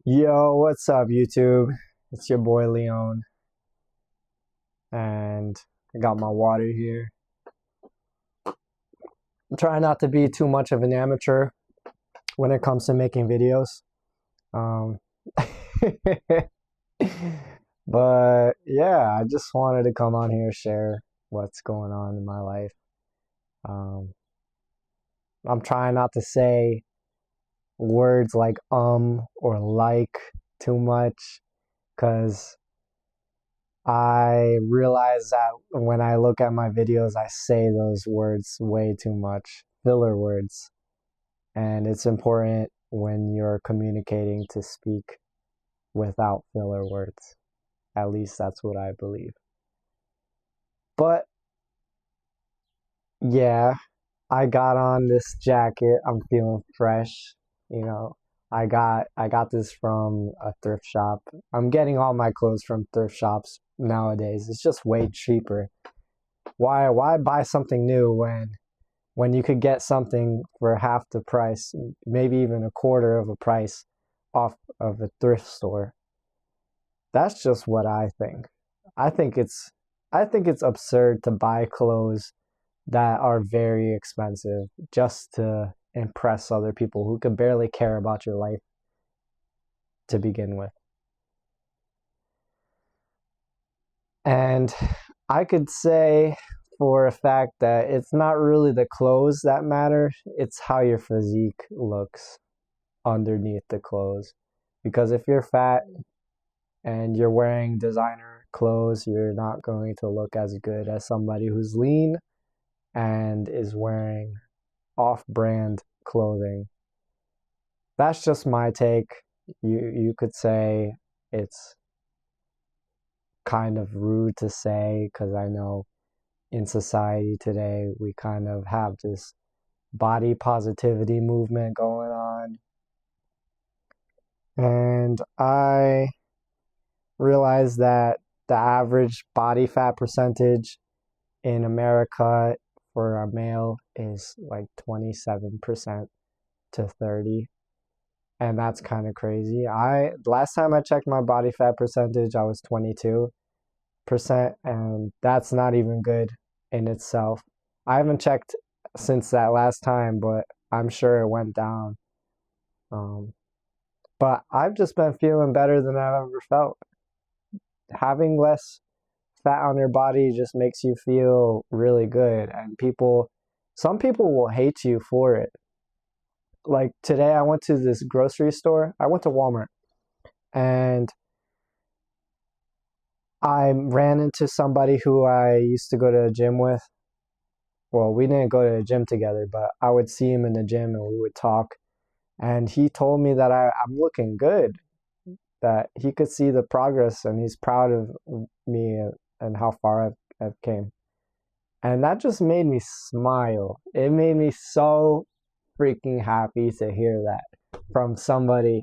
Yo, what's up, YouTube? It's your boy Leon, and I got my water here. I'm trying not to be too much of an amateur when it comes to making videos. Um, but yeah, I just wanted to come on here, share what's going on in my life. Um, I'm trying not to say words like or like too much because I realize that when I look at my videos, I say those words way too much, filler words. And it's important when you're communicating to speak without filler words. At least that's what I believe. But yeah, I got on this jacket. I'm feeling fresh. You know, I got this from a thrift shop. I'm getting all my clothes from thrift shops nowadays. It's just way cheaper. Why buy something new when you could get something for half the price, maybe even a quarter of a price off of a thrift store? That's just what I think. I think it's I think it's absurd to buy clothes that are very expensive just to impress other people who could barely care about your life to begin with. And I could say for a fact that it's not really the clothes that matter, it's how your physique looks underneath the clothes. Because if you're fat and you're wearing designer clothes, you're not going to look as good as somebody who's lean and is wearing off brand clothing. That's just my take. You could say it's kind of rude to say because I know in society today we kind of have this body positivity movement going on. And I realized that the average body fat percentage in America for a male is like 27% to 30. And that's kind of crazy. I last time I checked my body fat percentage, I was 22%, and that's not even good in itself. I haven't checked since that last time, but I'm sure it went down. Um, but I've just been feeling better than I've ever felt. Having less fat on your body just makes you feel really good, and some people will hate you for it. Like today, I went to this grocery store. I went to Walmart, and I ran into somebody who I used to go to the gym with. Well, we didn't go to the gym together, but I would see him in the gym and we would talk. And he told me that I'm looking good, that he could see the progress and he's proud of me and how far I've came. And that just made me smile. It made me so freaking happy to hear that from somebody.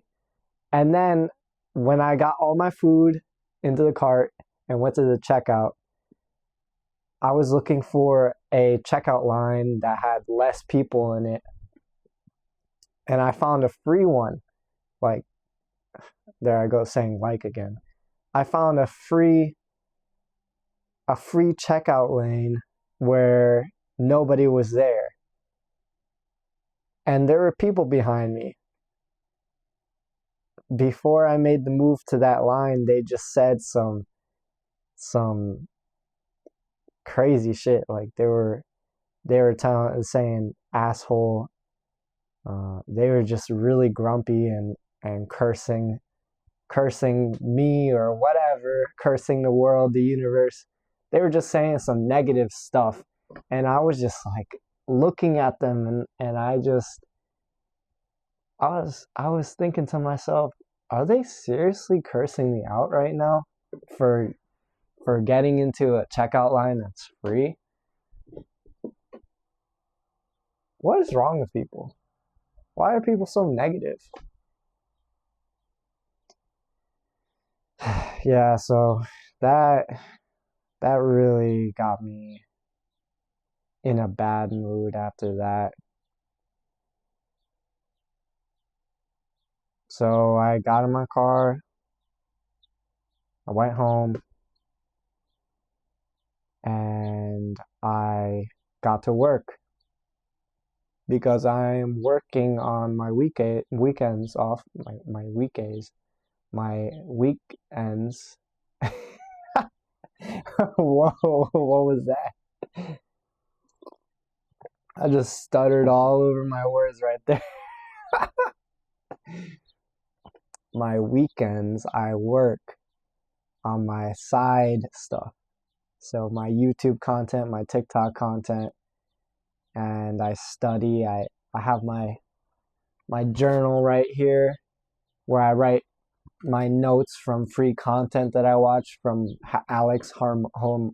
And then when I got all my food into the cart and went to the checkout, I was looking for a checkout line that had less people in it, and I found a free one. Like, there I go saying like again. I found a free checkout lane where nobody was there, and there were people behind me. Before I made the move to that line, they just said some crazy shit. Like they were saying asshole. They were just really grumpy and cursing me or whatever, cursing the world, the universe. They were just saying some negative stuff, and I was just like looking at them, and I was thinking to myself, are they seriously cursing me out right now for getting into a checkout line that's free? What is wrong with people? Why are people so negative? Yeah, so that that really got me in a bad mood after that. So I got in my car, I went home, and I got to work because I'm working on my weekends off, my weekdays, my weekends. Whoa, what was that? I just stuttered all over my words right there. My weekends, I work on my side stuff. So my YouTube content, my TikTok content, and I study. I have my journal right here where I write my notes from free content that I watch from Alex Hormozi.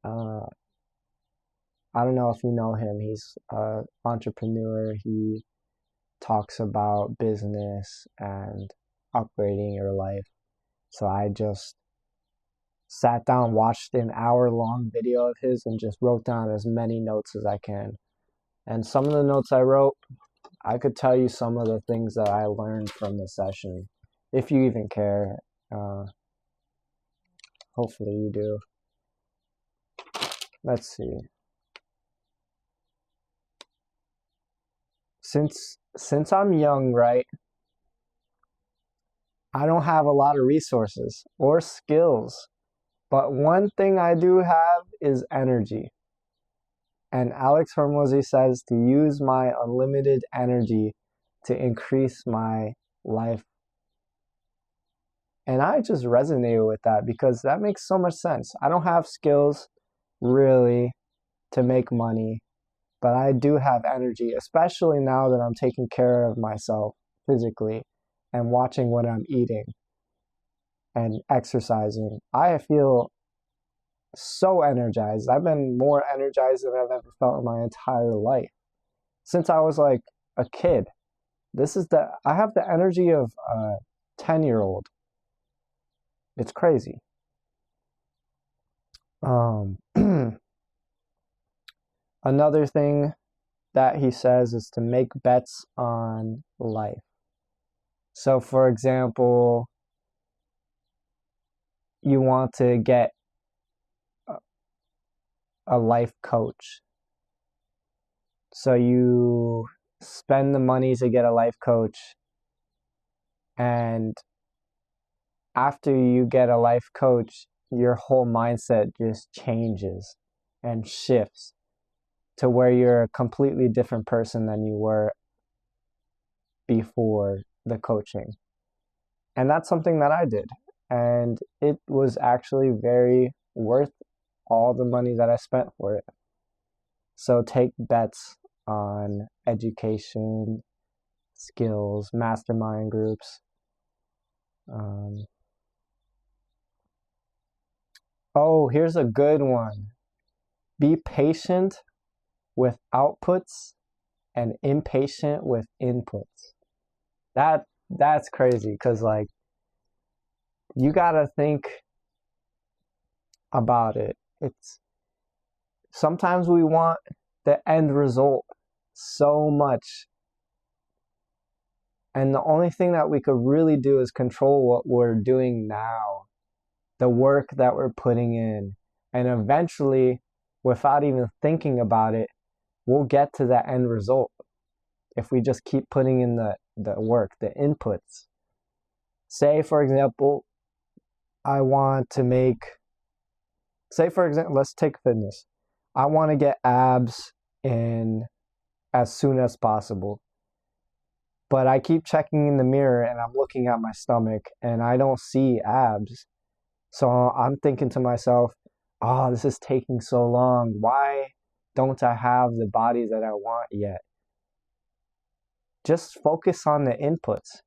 Uh, I don't know if you know him. He's an entrepreneur. He talks about business and upgrading your life. So I just sat down, watched an hour-long video of his, and just wrote down as many notes as I can. And some of the notes I wrote, I could tell you some of the things that I learned from the session, if you even care. Hopefully you do. Let's see. Since I'm young, right, I don't have a lot of resources or skills, but one thing I do have is energy. And Alex Hormozi says to use my unlimited energy to increase my life. And I just resonated with that because that makes so much sense. I don't have skills really to make money, but I do have energy, especially now that I'm taking care of myself physically and watching what I'm eating and exercising. I feel so energized. I've been more energized than I've ever felt in my entire life. Since I was like a kid. I have the energy of a 10-year-old. It's crazy. Another thing that he says is to make bets on life. So, for example, you want to get a life coach. So you spend the money to get a life coach, and after you get a life coach, your whole mindset just changes and shifts to where you're a completely different person than you were before the coaching. And that's something that I did. And it was actually very worth all the money that I spent for it. So take bets on education, skills, mastermind groups. Oh, here's a good one. Be patient with outputs and impatient with inputs. That's crazy because like you gotta think about it. It's sometimes we want the end result so much, and the only thing that we could really do is control what we're doing now, the work that we're putting in, and eventually, without even thinking about it, we'll get to that end result if we just keep putting in the work, the inputs. Say, for example, let's take fitness. I want to get abs in as soon as possible. But I keep checking in the mirror and I'm looking at my stomach and I don't see abs. So I'm thinking to myself, oh, this is taking so long. Why don't I have the body that I want yet? Just focus on the inputs.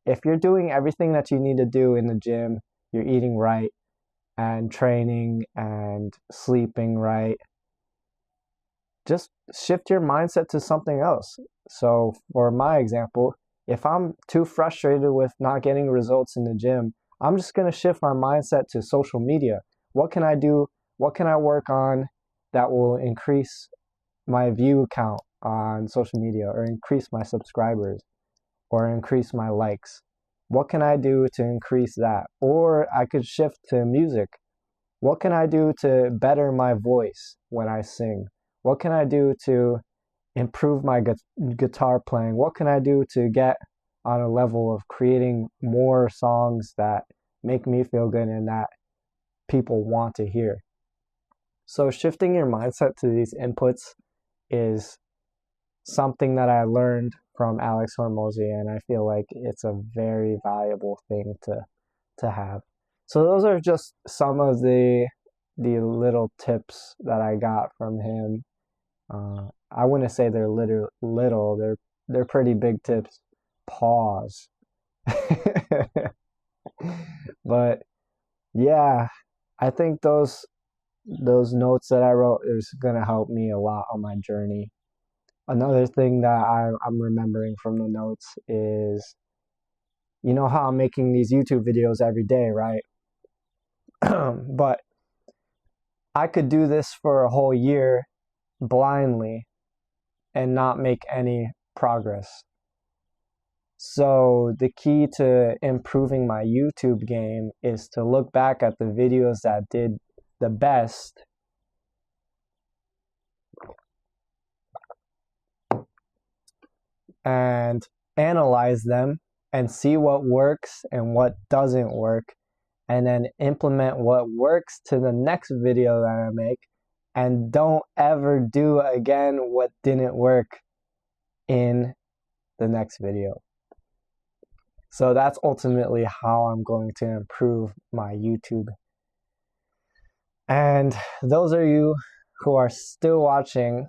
If you're doing everything that you need to do in the gym, you're eating right and training and sleeping right, just shift your mindset to something else. So for my example, if I'm too frustrated with not getting results in the gym, I'm just going to shift my mindset to social media. What can I do? What can I work on that will increase my view count on social media or increase my subscribers or increase my likes? What can I do to increase that? Or I could shift to music. What can I do to better my voice when I sing? What can I do to improve my guitar playing? What can I do to get on a level of creating more songs that make me feel good and that people want to hear? So shifting your mindset to these inputs is something that I learned from Alex Hormozi, and I feel like it's a very valuable thing to have. So those are just some of the little tips that I got from him. I wouldn't say they're little. They're pretty big tips. Pause. But yeah, I think those notes that I wrote is gonna help me a lot on my journey. Another thing that I'm remembering from the notes is, you know how I'm making these YouTube videos every day, right? But I could do this for a whole year blindly and not make any progress. So the key to improving my YouTube game is to look back at the videos that did the best and analyze them and see what works and what doesn't work, and then implement what works to the next video that I make, and don't ever do again what didn't work in the next video. So that's ultimately how I'm going to improve my YouTube. And those of you who are still watching,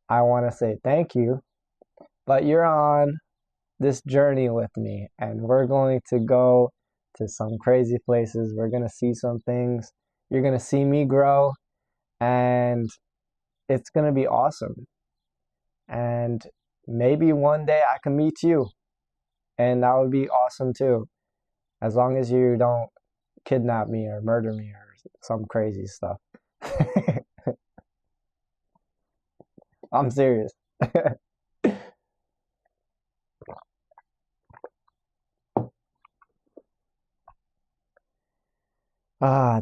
I want to say thank you. But you're on this journey with me, and we're going to go to some crazy places. We're going to see some things. You're going to see me grow, and it's going to be awesome. And maybe one day I can meet you, and that would be awesome too, as long as you don't kidnap me or murder me or some crazy stuff. I'm serious.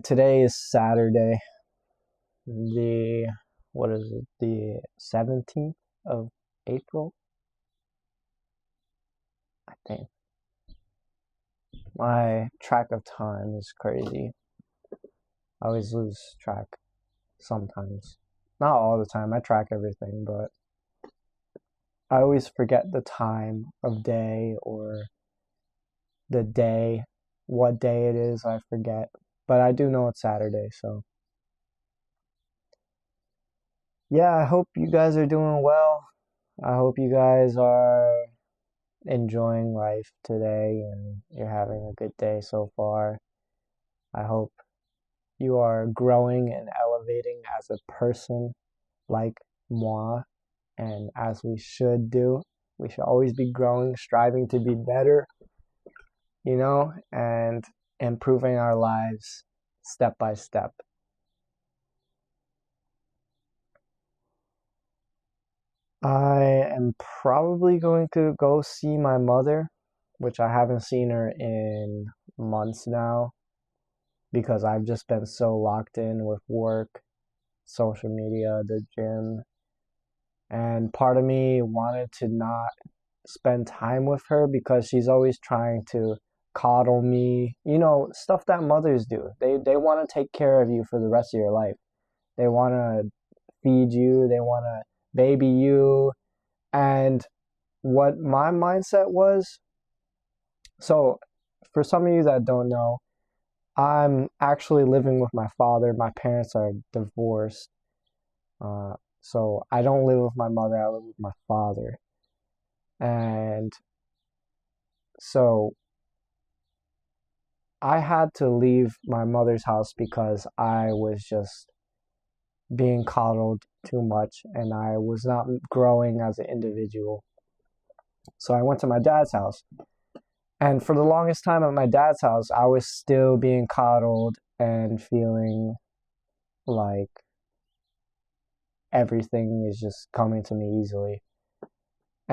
Today is Saturday, what is it, the 17th of April, I think. My track of time is crazy. I always lose track sometimes. Not all the time, I track everything, but I always forget the time of day or the day, what day it is, I forget. But I do know it's Saturday, so. Yeah, I hope you guys are doing well. I hope you guys are enjoying life today and you're having a good day so far. I hope you are growing and elevating as a person like moi, and as we should do. We should always be growing, striving to be better, and improving our lives step by step. I am probably going to go see my mother, which I haven't seen her in months now because I've just been so locked in with work, social media, the gym, and part of me wanted to not spend time with her because she's always trying to coddle me, stuff that mothers do. They want to take care of you for the rest of your life. They want to feed you, they want to baby you. And what my mindset was, so for some of you that don't know, I'm actually living with my father. My parents are divorced. So I don't live with my mother, I live with my father. And so I had to leave my mother's house because I was just being coddled too much and I was not growing as an individual. So I went to my dad's house. And for the longest time at my dad's house, I was still being coddled and feeling like everything is just coming to me easily.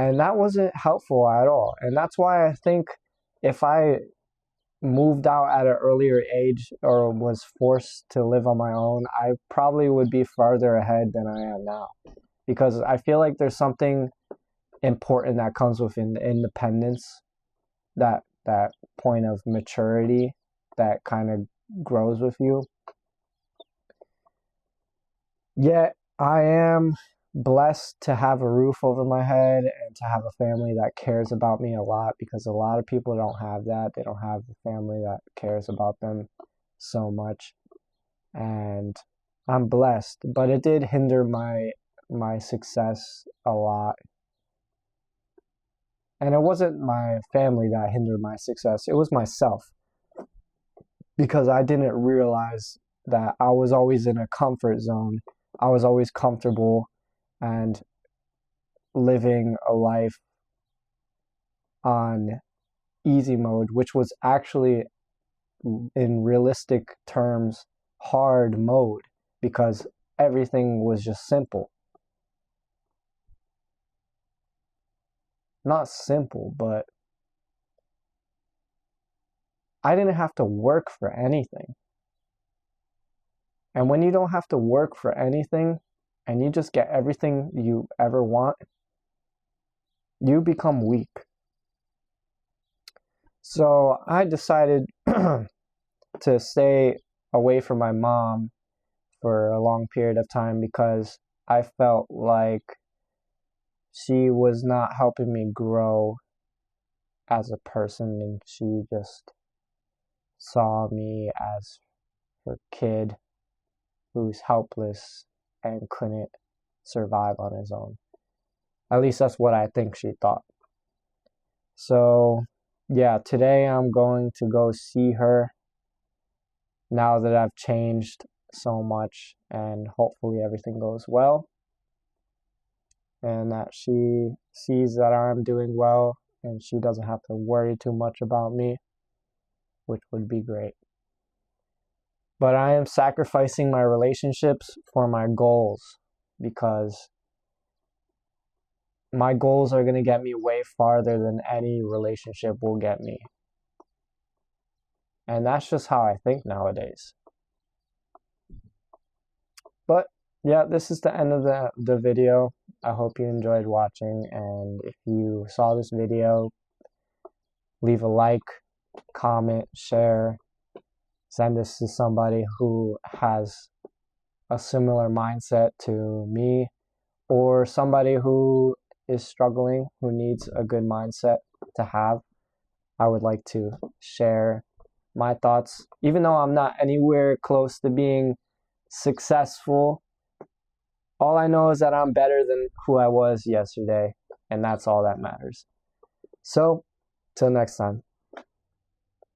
And that wasn't helpful at all. And that's why I think if I moved out at an earlier age or was forced to live on my own, I probably would be farther ahead than I am now. Because I feel like there's something important that comes with independence, that point of maturity that kind of grows with you. Yet I am blessed to have a roof over my head and to have a family that cares about me a lot, because a lot of people don't have that. They don't have a family that cares about them so much. And I'm blessed, but it did hinder my success a lot. And it wasn't my family that hindered my success. It was myself, because I didn't realize that I was always in a comfort zone. I was always comfortable and living a life on easy mode, which was actually, in realistic terms, hard mode, because everything was just simple. Not simple, but I didn't have to work for anything. And when you don't have to work for anything and you just get everything you ever want, you become weak. So I decided to stay away from my mom for a long period of time, because I felt like she was not helping me grow as a person, and she just saw me as her kid who's helpless and couldn't survive on his own. At least that's what I think she thought. So yeah, today I'm going to go see her now that I've changed so much, and hopefully everything goes well and that she sees that I'm doing well and she doesn't have to worry too much about me, which would be great. But I am sacrificing my relationships for my goals, because my goals are going to get me way farther than any relationship will get me. And that's just how I think nowadays. But yeah, this is the end of the video. I hope you enjoyed watching, and if you saw this video, leave a like, comment, share, send this to somebody who has a similar mindset to me, or somebody who is struggling, who needs a good mindset to have. I would like to share my thoughts, even though I'm not anywhere close to being successful. All I know is that I'm better than who I was yesterday, and that's all that matters. So, till next time.